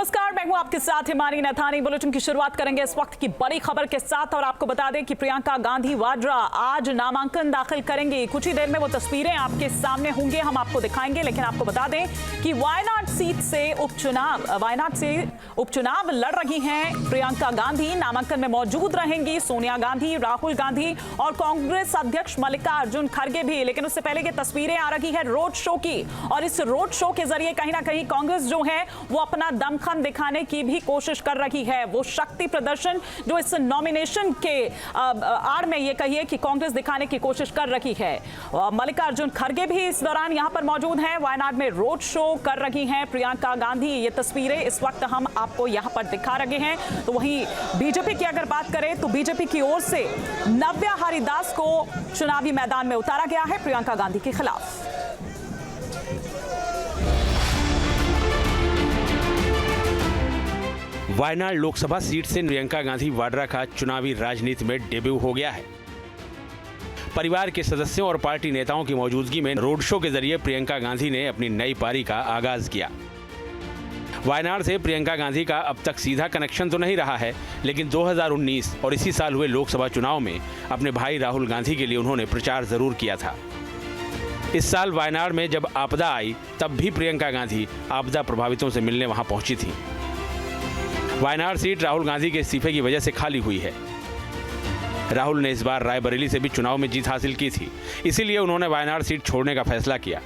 नमस्कार, मैं हूं आपके साथ हिमानी नथानी। बुलेटिन की शुरुआत करेंगे इस वक्त की बड़ी खबर के साथ और आपको बता दें कि प्रियंका गांधी वाड्रा आज नामांकन दाखिल करेंगी। कुछ ही देर में वो तस्वीरें आपके सामने होंगे, हम आपको दिखाएंगे। लेकिन आपको बता दें कि वायनाड सीट से उपचुनाव लड़ रही हैं प्रियंका गांधी। नामांकन में मौजूद रहेंगी सोनिया गांधी, राहुल गांधी और कांग्रेस अध्यक्ष मल्लिकार्जुन खड़गे भी। लेकिन उससे पहले ये तस्वीरें आ रही है रोड शो की, और इस रोड शो के जरिए कहीं ना कहीं कांग्रेस जो है वो अपना दमखम दिखाने की भी कोशिश कर रही है। वो शक्ति प्रदर्शन जो इस नॉमिनेशन के आड़ में ये कहिए कि कांग्रेस दिखाने की कोशिश कर रही है। मल्लिकार्जुन खड़गे भी इस दौरान यहां पर मौजूद हैं। वायनाड में रोड शो कर रही हैं प्रियंका गांधी। ये तस्वीरें इस वक्त हम आपको यहां पर दिखा रहे हैं। तो वहीं बीजेपी की अगर बात करें तो बीजेपी की ओर से नव्या हरिदास को चुनावी मैदान में उतारा गया है प्रियंका गांधी के खिलाफ। वायनाड लोकसभा सीट से प्रियंका गांधी वाड्रा का चुनावी राजनीति में डेब्यू हो गया है। परिवार के सदस्यों और पार्टी नेताओं की मौजूदगी में रोड शो के जरिए प्रियंका गांधी ने अपनी नई पारी का आगाज किया। वायनाड से प्रियंका गांधी का अब तक सीधा कनेक्शन तो नहीं रहा है, लेकिन 2019 और इसी साल हुए लोकसभा चुनाव में अपने भाई राहुल गांधी के लिए उन्होंने प्रचार जरूर किया था। इस साल वायनाड में जब आपदा आई तब भी प्रियंका गांधी आपदा प्रभावितों से मिलने वहां पहुंची थी। वायनाड सीट राहुल गांधी के इस्तीफे की वजह से खाली हुई है। राहुल ने इस बार रायबरेली से भी चुनाव में जीत हासिल की थी, इसीलिए उन्होंने वायनाड सीट छोड़ने का फैसला किया।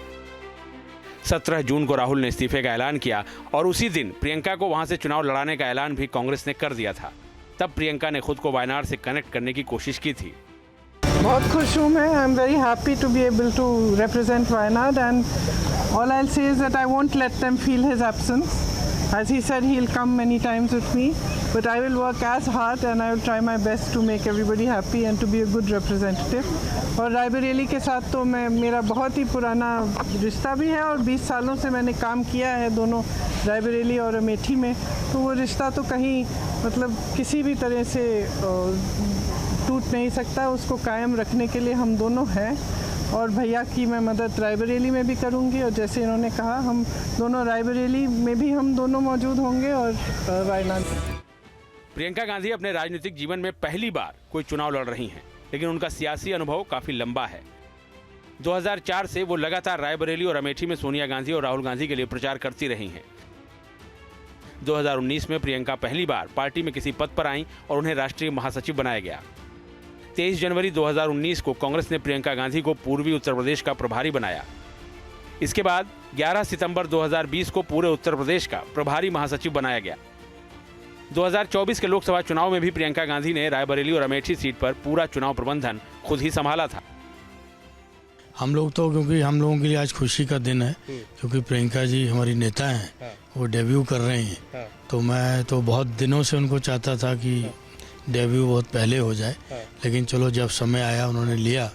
17 जून को राहुल ने इस्तीफे का ऐलान किया और उसी दिन प्रियंका को वहां से चुनाव लड़ाने का ऐलान भी कांग्रेस ने कर दिया था। तब प्रियंका ने खुद को वायनाड से कनेक्ट करने की कोशिश की थी। बहुत खुश हूँ मैं। I am very happy to be able to represent Wayanad and all I will say is that I won't let them feel his absence. As he said, he'll come many times with me, but I will work as hard and I will try my best to make everybody happy and to be a good representative. और रायबरेली के साथ तो मेरा बहुत ही पुराना रिश्ता भी है और 20 सालों से मैंने काम किया है दोनों रायबरेली और अमेठी में, तो वो रिश्ता तो कहीं मतलब किसी भी तरह से टूट नहीं सकता। उसको कायम रखने के लिए हम दोनों हैं और भैया की मैं मदद रायबरेली में भी करूंगी और जैसे इन्होंने कहा हम दोनों रायबरेली में भी हम दोनों मौजूद होंगे और वायनाड। प्रियंका गांधी अपने राजनीतिक जीवन में पहली बार कोई चुनाव लड़ रही हैं, लेकिन उनका सियासी अनुभव काफी लंबा है। 2004 से वो लगातार रायबरेली और अमेठी में सोनिया गांधी और राहुल गांधी के लिए प्रचार करती रही हैं। 2019 में प्रियंका पहली बार पार्टी में किसी पद पर आईं और उन्हें राष्ट्रीय महासचिव बनाया गया। 23 जनवरी 2019 को कांग्रेस ने प्रियंका गांधी को पूर्वी उत्तर प्रदेश का प्रभारी बनाया। इसके बाद 11 सितंबर 2020 को पूरे उत्तर प्रदेश का प्रभारी महासचिव बनाया गया। 2024 के लोकसभा चुनाव में भी प्रियंका गांधी ने रायबरेली और अमेठी सीट पर पूरा चुनाव प्रबंधन खुद ही संभाला था। हम लोग तो क्योंकि हम लोगों के लिए आज खुशी का दिन है, क्योंकि प्रियंका जी हमारी नेता हैं, वो डेब्यू कर रहे हैं। तो मैं तो बहुत दिनों से उनको चाहता था कि डेब्यू बहुत पहले हो जाए, लेकिन चलो जब समय आया उन्होंने लिया।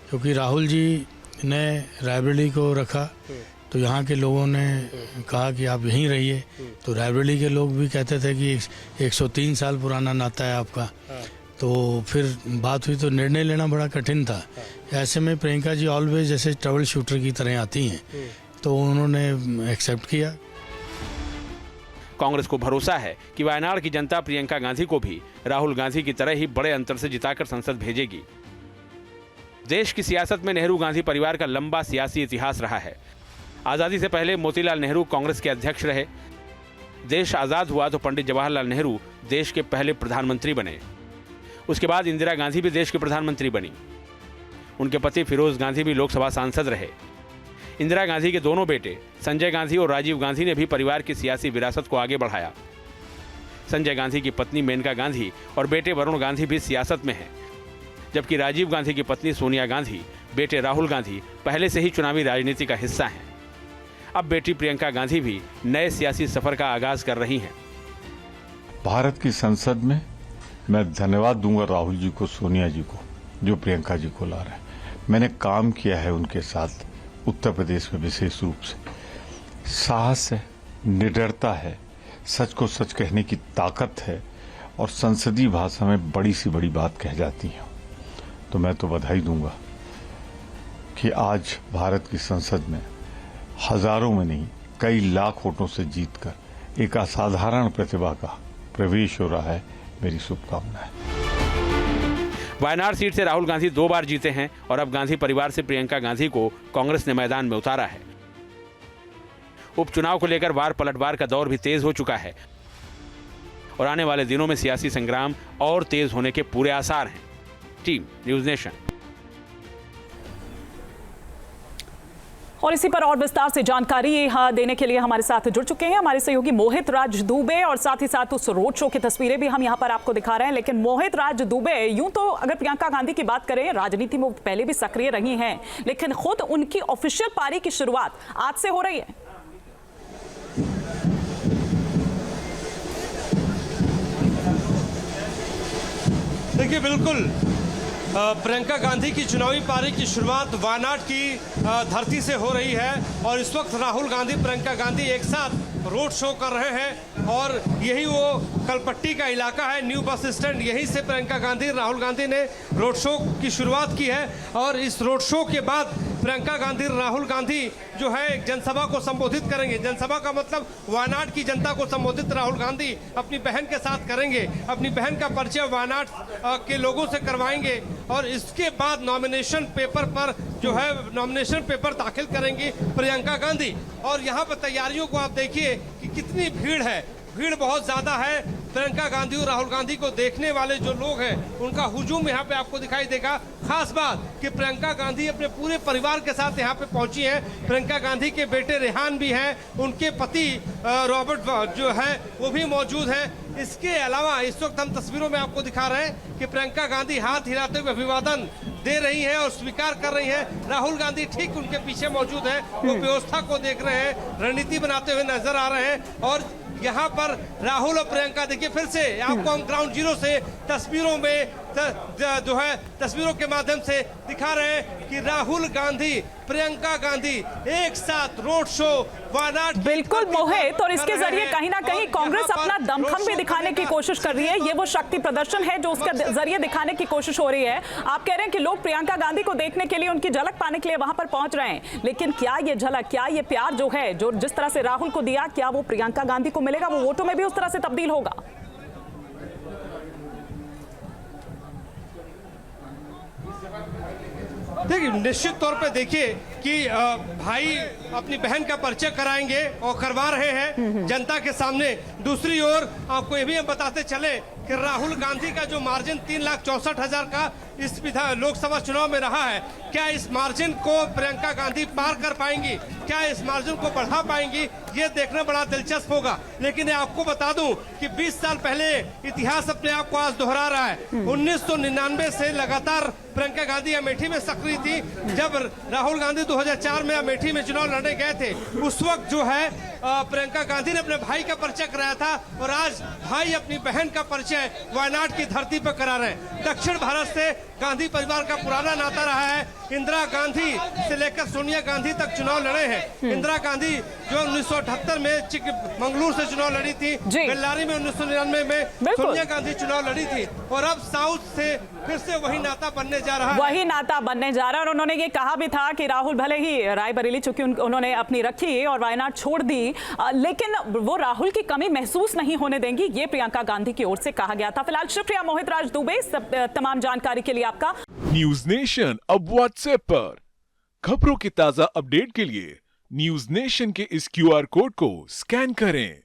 क्योंकि राहुल जी ने रायबरेली को रखा तो यहाँ के लोगों ने कहा कि आप यहीं रहिए, तो रायबरेली के लोग भी कहते थे कि 103 साल पुराना नाता है आपका। तो फिर बात हुई तो निर्णय लेना बड़ा कठिन था। ऐसे में प्रियंका जी ऑलवेज जैसे ट्रबल शूटर की तरह आती हैं, तो उन्होंने एक्सेप्ट किया। कांग्रेस को भरोसा है कि वायनाड की जनता प्रियंका गांधी को भी राहुल गांधी की तरह ही बड़े अंतर से जिताकर संसद भेजेगी। देश की सियासत में नेहरू गांधी परिवार का लंबा सियासी इतिहास रहा है। आजादी से पहले मोतीलाल नेहरू कांग्रेस के अध्यक्ष रहे। देश आजाद हुआ तो पंडित जवाहरलाल नेहरू देश के पहले प्रधानमंत्री बने। उसके बाद इंदिरा गांधी भी देश के प्रधानमंत्री बनी। उनके पति फिरोज गांधी भी लोकसभा सांसद रहे। इंदिरा गांधी के दोनों बेटे संजय गांधी और राजीव गांधी ने भी परिवार की सियासी विरासत को आगे बढ़ाया। संजय गांधी की पत्नी मेनका गांधी और बेटे वरुण गांधी भी सियासत में हैं, जबकि राजीव गांधी की पत्नी सोनिया गांधी, बेटे राहुल गांधी पहले से ही चुनावी राजनीति का हिस्सा हैं। अब बेटी प्रियंका गांधी भी नए सियासी सफर का आगाज कर रही हैं। भारत की संसद में मैं धन्यवाद दूंगा राहुल जी को, सोनिया जी को, जो प्रियंका जी को ला रहे हैं। मैंने काम किया है उनके साथ उत्तर प्रदेश में, विशेष रूप से साहस है, निडरता है, सच को सच कहने की ताकत है और संसदीय भाषा में बड़ी सी बड़ी बात कह जाती है। तो मैं तो बधाई दूंगा कि आज भारत की संसद में हजारों में नहीं कई लाख वोटों से जीतकर एक असाधारण प्रतिभा का प्रवेश हो रहा है। मेरी शुभकामनाएं। वायनाड सीट से राहुल गांधी 2 बार जीते हैं और अब गांधी परिवार से प्रियंका गांधी को कांग्रेस ने मैदान में उतारा है। उपचुनाव को लेकर वार पलटवार का दौर भी तेज हो चुका है और आने वाले दिनों में सियासी संग्राम और तेज होने के पूरे आसार हैं। Team news nation. और इसी पर और विस्तार से जानकारी देने के लिए हमारे साथ जुड़ चुके हैं हमारे सहयोगी मोहित राज दुबे और साथ ही साथ उस रोड शो की तस्वीरें भी हम यहां पर आपको दिखा रहे हैं। लेकिन मोहित राज दुबे, यूं तो अगर प्रियंका गांधी की बात करें, राजनीति में पहले भी सक्रिय रही हैं, लेकिन खुद उनकी ऑफिशियल पारी की शुरुआत आज से हो रही है। देखिए, बिल्कुल प्रियंका गांधी की चुनावी पारी की शुरुआत वायनाड की धरती से हो रही है और इस वक्त राहुल गांधी, प्रियंका गांधी एक साथ रोड शो कर रहे हैं और यही वो कलपट्टी का इलाका है, न्यू बस स्टैंड। यहीं से प्रियंका गांधी, राहुल गांधी ने रोड शो की शुरुआत की है और इस रोड शो के बाद प्रियंका गांधी, राहुल गांधी जो है एक जनसभा को संबोधित करेंगे। जनसभा का मतलब वायनाड की जनता को संबोधित राहुल गांधी अपनी बहन के साथ करेंगे। अपनी बहन का परिचय वायनाड के लोगों से करवाएंगे और इसके बाद नॉमिनेशन पेपर पर जो है नॉमिनेशन पेपर दाखिल करेंगी प्रियंका गांधी। और यहाँ पर तैयारियों को आप देखिए कि कितनी भीड़ है। भीड़ बहुत ज्यादा है। प्रियंका गांधी और राहुल गांधी को देखने वाले जो लोग हैं उनका हुजूम यहाँ पे आपको दिखाई देगा। खास बात कि प्रियंका गांधी अपने पूरे परिवार के साथ यहाँ पे पहुंची हैं। प्रियंका गांधी के बेटे रेहान भी हैं, उनके पति रॉबर्ट जो है वो भी मौजूद हैं। इसके अलावा इस वक्त हम तस्वीरों में आपको दिखा रहे हैं कि प्रियंका गांधी हाथ हिलाते हुए अभिवादन दे रही हैं और स्वीकार कर रही हैं। राहुल गांधी ठीक उनके पीछे मौजूद हैं, वो व्यवस्था को देख रहे हैं, रणनीति बनाते हुए नजर आ रहे हैं। और यहाँ पर राहुल और प्रियंका, देखिए फिर से आपको हम ग्राउंड जीरो से तस्वीरों में जो है तस्वीरों के माध्यम से दिखा रहे हैं कि राहुल गांधी, प्रियंका गांधी एक साथ रोड शो वायनाड। बिल्कुल मोहित, और इसके जरिए कहीं ना कहीं कांग्रेस अपना दमखम भी दिखाने की कोशिश कर रही है। ये वो शक्ति प्रदर्शन है जो उसके जरिए दिखाने की कोशिश हो रही है। आप कह रहे हैं कि लोग प्रियंका गांधी को देखने के लिए, उनकी झलक पाने के लिए वहां पर पहुंच रहे हैं, लेकिन क्या ये झलक, क्या ये प्यार जो है, जो जिस तरह से राहुल को दिया, क्या वो प्रियंका गांधी को मिलेगा? वो वोटों में भी उस तरह से तब्दील होगा? देखिए, निश्चित तौर पे देखिए कि भाई अपनी बहन का परिचय कराएंगे और करवा रहे हैं जनता के सामने। दूसरी ओर आपको ये भी हम बताते चले कि राहुल गांधी का जो मार्जिन 3,64,000 का इस लोकसभा चुनाव में रहा है, क्या इस मार्जिन को प्रियंका गांधी पार कर पाएंगी? क्या इस मार्जिन को बढ़ा पाएंगी? ये देखना बड़ा दिलचस्प होगा। लेकिन आपको बता दूं कि 20 साल पहले इतिहास अपने आप को आज दोहरा रहा है। 1999 से लगातार प्रियंका गांधी अमेठी में सक्रिय थी। जब राहुल गांधी 2004 में अमेठी में चुनाव लड़ने गए थे, उस वक्त जो है प्रियंका गांधी ने अपने भाई का परिचय कराया था और आज भाई अपनी बहन का परिचय वायनाड की धरती पर करा रहे हैं। दक्षिण भारत से गांधी परिवार का पुराना नाता रहा है। इंदिरा गांधी से लेकर सोनिया गांधी तक चुनाव लड़े हैं। इंदिरा गांधी जो 1978 में चिकमंगलुरु से चुनाव लड़ी थी, बेल्लारी में 1999 में सोनिया गांधी चुनाव लड़ी थी और अब साउथ से फिर से वही नाता बनने जा रहा है। वही नाता बनने जा रहा है और उन्होंने ये कहा भी था कि राहुल भले ही रायबरेली चूंकि उन्होंने अपनी रखी और वायनाड छोड़ दी, लेकिन वो राहुल की कमी महसूस नहीं होने देंगी, ये प्रियंका गांधी की ओर से कहा गया था। फिलहाल शुक्रिया मोहित राज दुबे, तमाम जानकारी के लिए आपका। न्यूज नेशन अब व्हाट्सएप पर खबरों की ताजा अपडेट के लिए न्यूज नेशन के इस QR कोड को स्कैन करें।